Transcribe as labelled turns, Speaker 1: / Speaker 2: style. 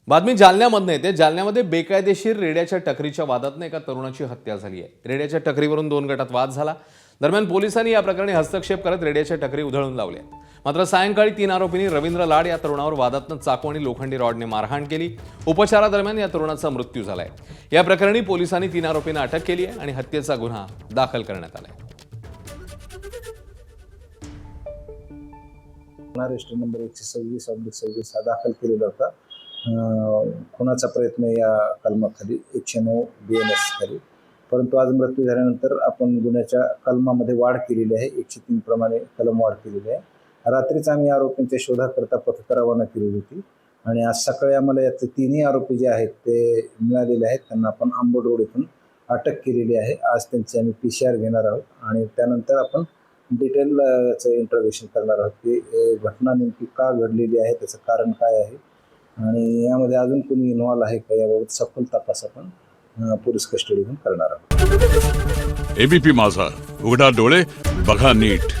Speaker 1: बातमी जालन्यामधून येते। जालन्यामध्ये बेकायदेशीर रेड्याच्या टकरीच्या वादातून एका तरुणाची हत्या झाली आहे। रेड्याच्या टकरीवरून 2 गटात वाद झाला। दरम्यान पोलिसांनी या प्रकरणी हस्तक्षेप करत रेड्याच्या टकरी उधळून लावल्या। मात्र सायंकाळी 3 आरोपींनी रवींद्र लाड या तरुणावर वादातून चाकू आणि लोखंडी रॉडने मारहाण केली। उपचारादरम्यान या तरुणाचा मृत्यू झालाय। या प्रकरणी पोलिसांनी 3 आरोपींना अटक केली आहे आणि हत्येचा गुन्हा दाखल करण्यात आलाय।
Speaker 2: महाराष्ट्र नंबर 126/26 हा दाखल केलेला होता। खुनाचा प्रयत्न या कलमाखाली 109 BNS खाली, परंतु आज मृत्यू झाल्यानंतर आपण गुन्ह्याच्या कलमामध्ये वाढ केलेली आहे। 103 प्रमाणे कलम वाढ केलेली आहे। रात्रीच आम्ही आरोपींच्या शोधाकरता पथकं रवाना केली होती आणि आज सकाळी आम्हाला याचे 3ही आरोपी जे आहेत ते मिळालेले आहेत। त्यांना आपण आंबोड रोड येथून अटक केलेली आहे। आज त्यांची आम्ही PCR घेणार आहोत आणि त्यानंतर आपण डिटेलचं इंटरोगेशन करणार आहोत की घटना नेमकी का घडलेली आहे, त्याचं कारण काय आहे आणि यामध्ये अजून कोणी इन्व्हॉल्व आहे का याबाबत सखोल तपास आपण पोलीस कस्टडीतून करणार आहोत।
Speaker 3: ABP माझा, उघडा डोळे बघा नीट।